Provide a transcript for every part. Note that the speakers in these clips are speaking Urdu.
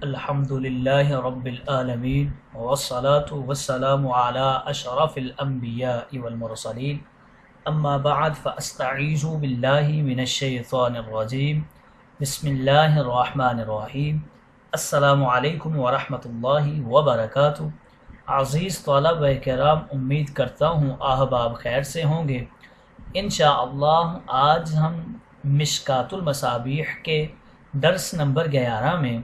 الحمدللہ رب العالمین والصلاة والسلام علی اشرف الانبیاء والمرسلین اما بعد فاستعیذ باللہ من الشیطان الرجیم بسم اللہ الرحمن الرحیم السلام علیکم ورحمۃ اللہ وبرکاتہ۔ عزیز طلبہ کرام، امید کرتا ہوں احباب خیر سے ہوں گے۔ انشاءاللہ آج ہم مشکات المصابیح کے درس نمبر 11 میں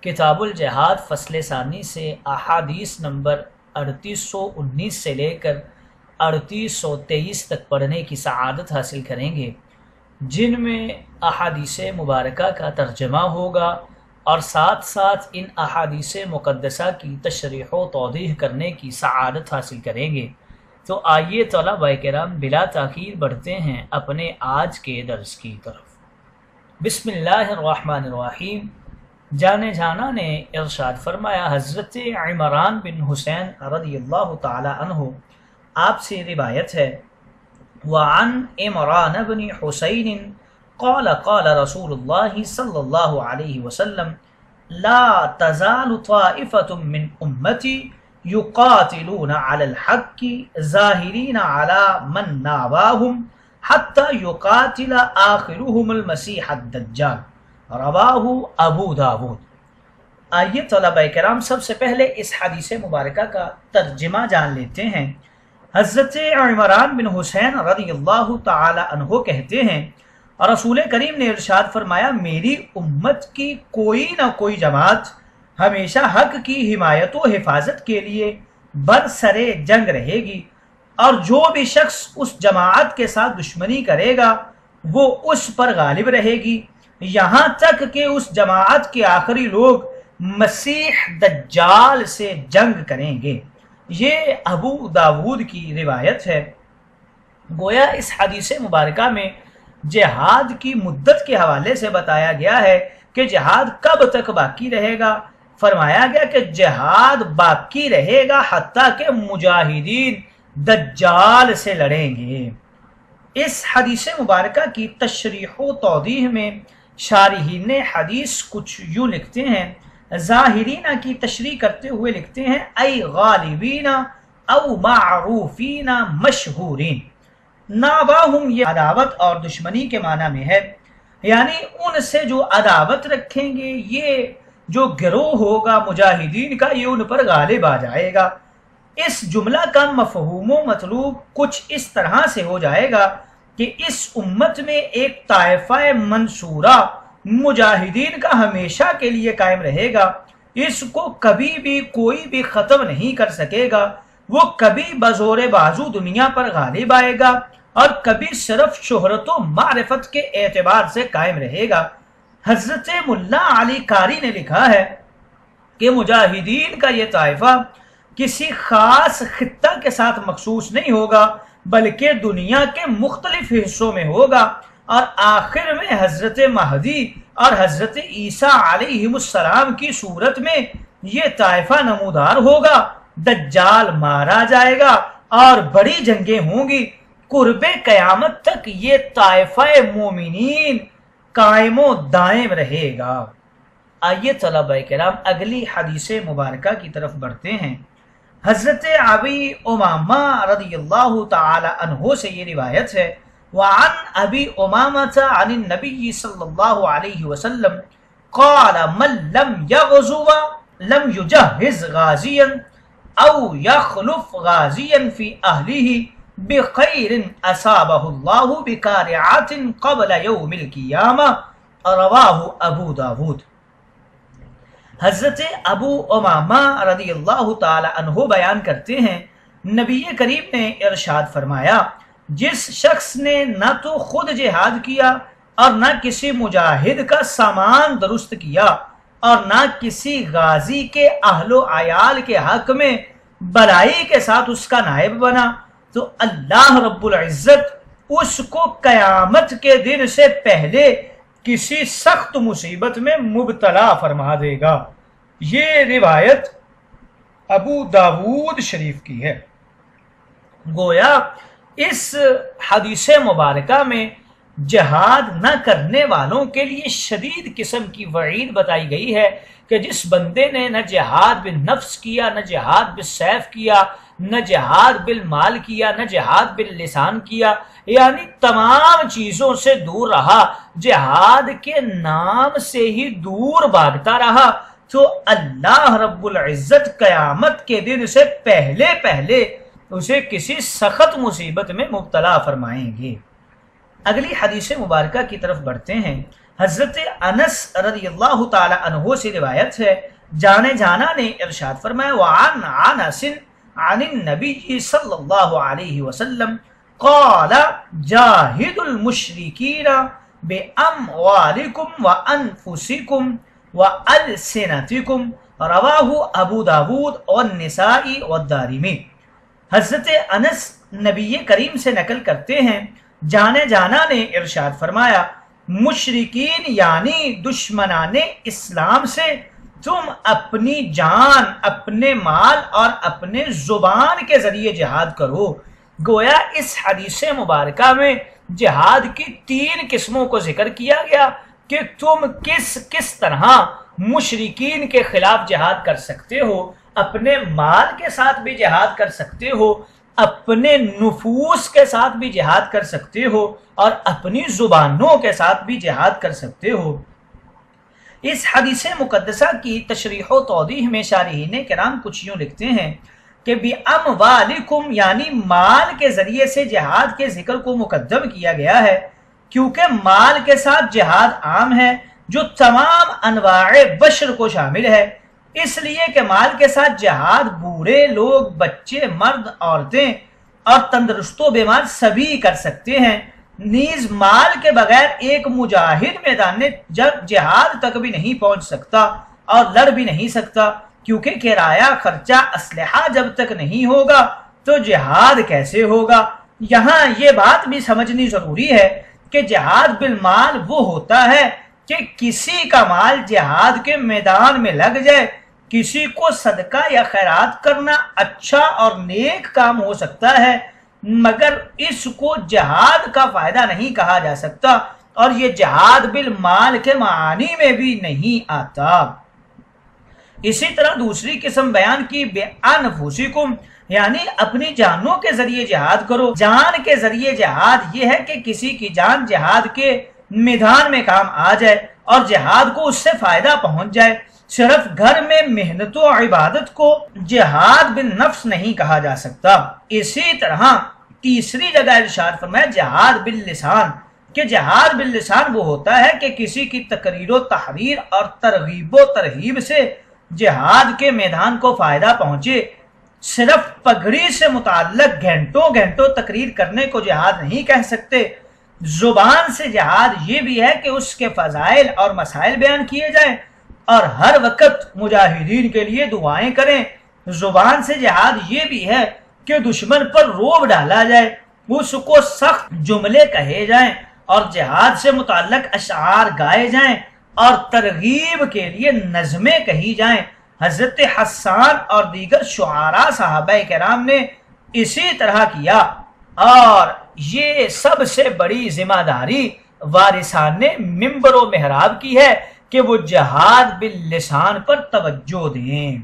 کتاب الجہاد فصل ثانی سے احادیث نمبر 3819 سے لے کر 3823 تک پڑھنے کی سعادت حاصل کریں گے، جن میں احادیث مبارکہ کا ترجمہ ہوگا اور ساتھ ساتھ ان احادیث مقدسہ کی تشریح و توضیح کرنے کی سعادت حاصل کریں گے۔ تو آئیے طلبہ کرام بلا تاخیر بڑھتے ہیں اپنے آج کے درس کی طرف۔ بسم اللہ الرحمن الرحیم۔ جانے جانا نے ارشاد فرمایا، حضرت عمران بن حسین رضی اللہ تعالی عنہ آپ سے روایت ہے، وعن عمران بن حسین قال قال رسول اللہ صلی اللہ علیہ وسلم لا تزال طائفة من امتی یقاتلون علی الحق ظاہرین علی من ناباہم حتی یقاتل آخرهم المسیح الدجال، رواہ ابو داود۔ آئیے طلبہ کرام سب سے پہلے اس حدیث مبارکہ کا ترجمہ جان لیتے ہیں۔ حضرت عمران بن حسین رضی اللہ تعالی عنہ کہتے ہیں، رسول کریم نے ارشاد فرمایا، میری امت کی کوئی نہ کوئی جماعت ہمیشہ حق کی حمایت و حفاظت کے لیے برسر جنگ رہے گی، اور جو بھی شخص اس جماعت کے ساتھ دشمنی کرے گا وہ اس پر غالب رہے گی، یہاں تک کہ اس جماعت کے آخری لوگ مسیح دجال سے جنگ کریں گے۔ یہ ابو داود کی روایت ہے۔ گویا اس حدیث مبارکہ میں جہاد کی مدت کے حوالے سے بتایا گیا ہے کہ جہاد کب تک باقی رہے گا۔ فرمایا گیا کہ جہاد باقی رہے گا حتیٰ کہ مجاہدین دجال سے لڑیں گے۔ اس حدیث مبارکہ کی تشریح و توضیح میں شارحین حدیث کچھ یوں لکھتے ہیں، ظاہرین کی تشریح کرتے ہوئے لکھتے ہیں ای غالبین او معروفین مشہورین۔ ناباہم یہ عداوت اور دشمنی کے معنی میں ہے، یعنی ان سے جو عداوت رکھیں گے، یہ جو گروہ ہوگا مجاہدین کا، یہ ان پر غالب آ جائے گا۔ اس جملہ کا مفہوم و مطلوب کچھ اس طرح سے ہو جائے گا کہ اس امت میں ایک طائفہ منصورہ مجاہدین کا ہمیشہ کے لیے قائم رہے گا، اس کو کبھی بھی کوئی بھی ختم نہیں کر سکے گا۔ وہ کبھی بزور بازو دنیا پر غالب آئے گا اور کبھی صرف شہرت و معرفت کے اعتبار سے قائم رہے گا۔ حضرت ملا علی قاری نے لکھا ہے کہ مجاہدین کا یہ طائفہ کسی خاص خطہ کے ساتھ مخصوص نہیں ہوگا، بلکہ دنیا کے مختلف حصوں میں ہوگا، اور آخر میں حضرت مہدی اور حضرت عیسیٰ علیہ السلام کی صورت میں یہ طائفہ نمودار ہوگا۔ دجال مارا جائے گا اور بڑی جنگیں ہوں گی۔ قرب قیامت تک یہ طائفہ مومنین قائم و دائم رہے گا۔ آئیے طلبہ کرام اگلی حدیث مبارکہ کی طرف بڑھتے ہیں۔ حضرت ابی امامہ رضی اللہ تعالی عنہ سے یہ روایت ہے، وعن ابی امامہ عن النبی صلی اللہ علیہ وسلم قال من لم یغزو لم یجہز غازیا او یخلف غازیا فی اہلہ بخیر اصابہ اللہ بکارعات قبل یوم القیامہ، رواہ ابو داود۔ حضرت ابو امامہ رضی اللہ تعالی عنہ بیان کرتے ہیں، نبی کریم نے ارشاد فرمایا، جس شخص نے نہ تو خود جہاد کیا اور نہ کسی مجاہد کا سامان درست کیا اور نہ کسی غازی کے اہل و عیال کے حق میں بلائی کے ساتھ اس کا نائب بنا، تو اللہ رب العزت اس کو قیامت کے دن سے پہلے کسی سخت مصیبت میں مبتلا فرما دے گا۔ یہ روایت ابو داود شریف کی ہے۔ گویا اس حدیث مبارکہ میں جہاد نہ کرنے والوں کے لیے شدید قسم کی وعید بتائی گئی ہے کہ جس بندے نے نہ جہاد بالنفس کیا، نہ جہاد بالسیف کیا، نہ جہاد بالمال کیا، نہ جہاد باللسان کیا، یعنی تمام چیزوں سے دور رہا، جہاد کے نام سے ہی دور بھاگتا رہا، تو اللہ رب العزت قیامت کے دن سے پہلے پہلے اسے کسی سخت مصیبت میں مبتلا فرمائیں گے۔ اگلی حدیث مبارکہ کی طرف بڑھتے ہیں۔ حضرت انس رضی اللہ تعالی عنہ سے روایت ہے، جانے جانا نے ارشاد فرمایا، وعن انس عن النبی صلی اللہ علیہ وسلم قال جاہد المشرکین باموالکم وانفسکم والسنتکم، رواہ ابو داود والنسائی والدارمی۔ حضرت انس نبی کریم سے نقل کرتے ہیں، جانے جانا نے ارشاد فرمایا، مشرکین یعنی دشمنان اسلام سے تم اپنی جان، اپنے مال اور اپنے زبان کے ذریعے جہاد کرو۔ گویا اس حدیث مبارکہ میں جہاد کی 3 قسموں کو ذکر کیا گیا کہ تم کس طرح مشرکین کے خلاف جہاد کر سکتے ہو، اپنے مال کے ساتھ بھی جہاد کر سکتے ہو، اپنے نفوس کے ساتھ بھی جہاد کر سکتے ہو، اور اپنی زبانوں کے ساتھ بھی جہاد کر سکتے ہو۔ اس حدیث مقدسہ کی تشریح و توضیح میں شارحین کرام کچھ یوں لکھتے ہیں کہ بِأَمْوَالِكُمْ یعنی مال کے ذریعے سے جہاد کے ذکر کو مقدم کیا گیا ہے، کیونکہ مال کے ساتھ جہاد عام ہے جو تمام انواع بشر کو شامل ہے، اس لیے کہ مال کے ساتھ جہاد بوڑھے لوگ، بچے، مرد، عورتیں اور تندرست و بیمار سبھی کر سکتے ہیں۔ نیز مال کے بغیر ایک مجاہد میدان جہاد تک بھی نہیں پہنچ سکتا اور لڑ بھی نہیں سکتا، کیونکہ کرایہ، خرچہ، اسلحہ جب تک نہیں ہوگا تو جہاد کیسے ہوگا۔ یہاں یہ بات بھی سمجھنی ضروری ہے کہ جہاد بالمال وہ ہوتا ہے کہ کسی کا مال جہاد کے میدان میں لگ جائے۔ کسی کو صدقہ یا خیرات کرنا اچھا اور نیک کام ہو سکتا ہے، مگر اس کو جہاد کا فائدہ نہیں کہا جا سکتا، اور یہ جہاد بالمال کے معنی میں بھی نہیں آتا۔ اسی طرح دوسری قسم بیان کی بِأَنفُسِكُمْ یعنی اپنی جانوں کے ذریعے جہاد کرو۔ جان کے ذریعے جہاد یہ ہے کہ کسی کی جان جہاد کے میدان میں کام آ جائے اور جہاد کو اس سے فائدہ پہنچ جائے۔ صرف گھر میں محنت و عبادت کو جہاد بالنفس نہیں کہا جا سکتا۔ اسی طرح تیسری جگہ ارشاد فرمایا جہاد باللسان، کہ جہاد باللسان وہ ہوتا ہے کہ کسی کی تقریر و تحریر اور ترغیب و ترہیب سے جہاد کے میدان کو فائدہ پہنچے۔ صرف پگڑی سے متعلق گھنٹوں گھنٹوں تقریر کرنے کو جہاد نہیں کہہ سکتے۔ زبان سے جہاد یہ بھی ہے کہ اس کے فضائل اور مسائل بیان کیے جائیں اور ہر وقت مجاہدین کے لیے دعائیں کریں۔ زبان سے جہاد یہ بھی ہے کہ دشمن پر رعب ڈالا جائے، اس کو سخت جملے کہے جائیں اور جہاد سے متعلق اشعار گائے جائیں اور ترغیب کے لیے نظمیں کہی جائیں۔ حضرت حسان اور دیگر شعراء صحابہ کرام نے اسی طرح کیا، اور یہ سب سے بڑی ذمہ داری وارثان منبر و محراب کی ہے کہ وہ جہاد باللسان پر توجہ دیں۔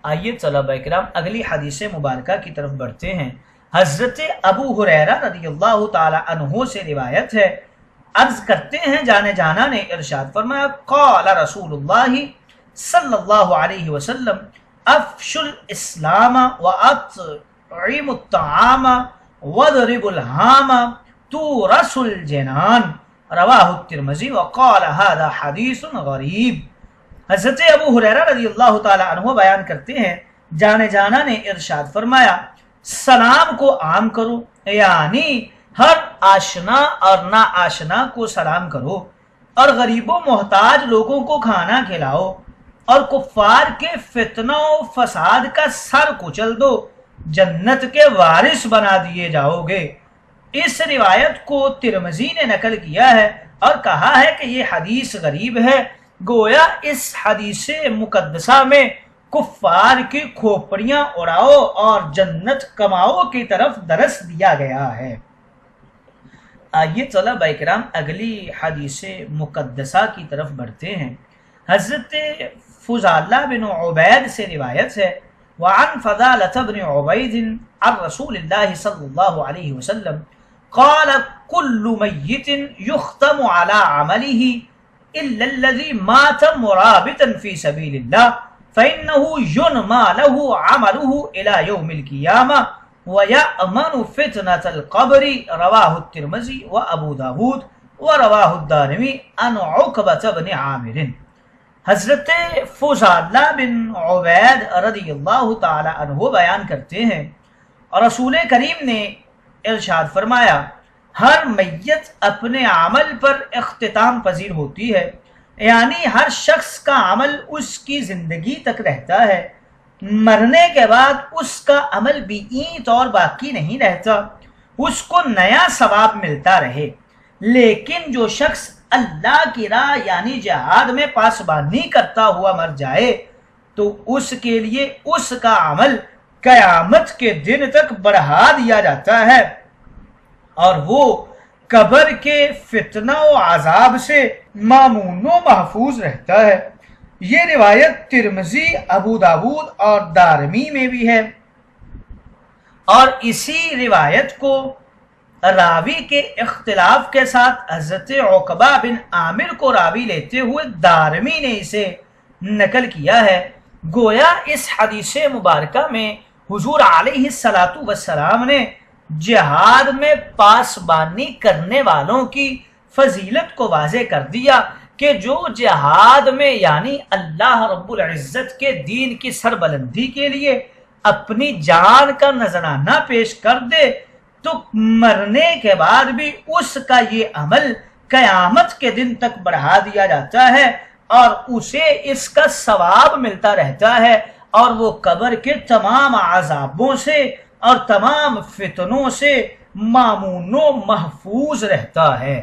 آئیے طلبہ کرام اگلی حدیث مبارکہ کی طرف بڑھتے ہیں۔ حضرت ابو ہریرہ رضی اللہ تعالی عنہ سے روایت ہے، عرض کرتے ہیں جانے جانا نے ارشاد فرمایا، قال رسول اللہ صلی اللہ علیہ وسلم افشوا الاسلام واطعموا الطعام واضربوا الہام تورثوا الجنان، رواہ الترمذی وقال هذا حدیث غریب۔ حضرت ابو ہریرہ رضی اللہ تعالی عنہ بیان کرتے ہیں، جانے جانا نے ارشاد فرمایا، سلام کو عام کرو، یعنی ہر آشنا اور نا آشنا کو سلام کرو، اور غریب و محتاج لوگوں کو کھانا کھلاؤ، اور کفار کے فتنہ و فساد کا سر کچل دو، جنت کے وارث بنا دیے جاؤ گے۔ اس روایت کو ترمذی نے نقل کیا ہے اور کہا ہے کہ یہ حدیث غریب ہے۔ گویا اس حدیث مقدسہ میں کفار کی کھوپڑیاں اڑاؤ اور جنت کماؤ کی طرف درس دیا گیا ہے۔ آئیے طلبہ اکرام اگلی حدیث مقدسہ کی طرف بڑھتے ہیں۔ حضرت فضالہ بن عبید سے روایت ہے، وعن فضالة بن عبید عن رسول اللہ صلی اللہ علیہ وسلم قال كل میت یختم على عمله الا الذي مات مرابطا في سبیل اللہ فإنه ينمى له عمله إلى يوم القيامة ويأمن فتنة القبر، رواہ الترمذی وابو داود ورواہ الدارمی عن عقبہ بن عامر۔ حضرت فضالہ بن عبید رضی اللہ تعالی عنہ بیان کرتے ہیں، رسول کریم نے ارشاد فرمایا ہر میت اپنے عمل پر اختتام پذیر ہوتی ہے، یعنی ہر شخص کا عمل اس کی زندگی تک رہتا ہے، مرنے کے بعد اس کا عمل بھی این طور باقی نہیں رہتا، اس کو نیا ثواب ملتا رہے۔ لیکن جو شخص اللہ کی راہ یعنی جہاد میں پاسبانی کرتا ہوا مر جائے تو اس کے لیے اس کا عمل قیامت کے دن تک بڑھا دیا جاتا ہے اور وہ قبر کے فتنہ و عذاب سے مامون و محفوظ رہتا ہے۔ یہ روایت ترمذی، ابو داود اور دارمی میں بھی ہے، اور اسی روایت کو راوی کے اختلاف کے ساتھ حضرت عقبہ بن عامر کو راوی لیتے ہوئے دارمی نے اسے نقل کیا ہے۔ گویا اس حدیث مبارکہ میں حضور علیہ السلام نے جہاد میں پاسبانی کرنے والوں کی فضیلت کو واضح کر دیا کہ جو جہاد میں یعنی اللہ رب العزت کے دین کی سربلندی کے لیے اپنی جان کا نذرانہ پیش کر دے تو مرنے کے بعد بھی اس کا یہ عمل قیامت کے دن تک بڑھا دیا جاتا ہے اور اسے اس کا ثواب ملتا رہتا ہے، اور وہ قبر کے تمام عذابوں سے اور تمام فتنوں سے مامون و محفوظ رہتا ہے۔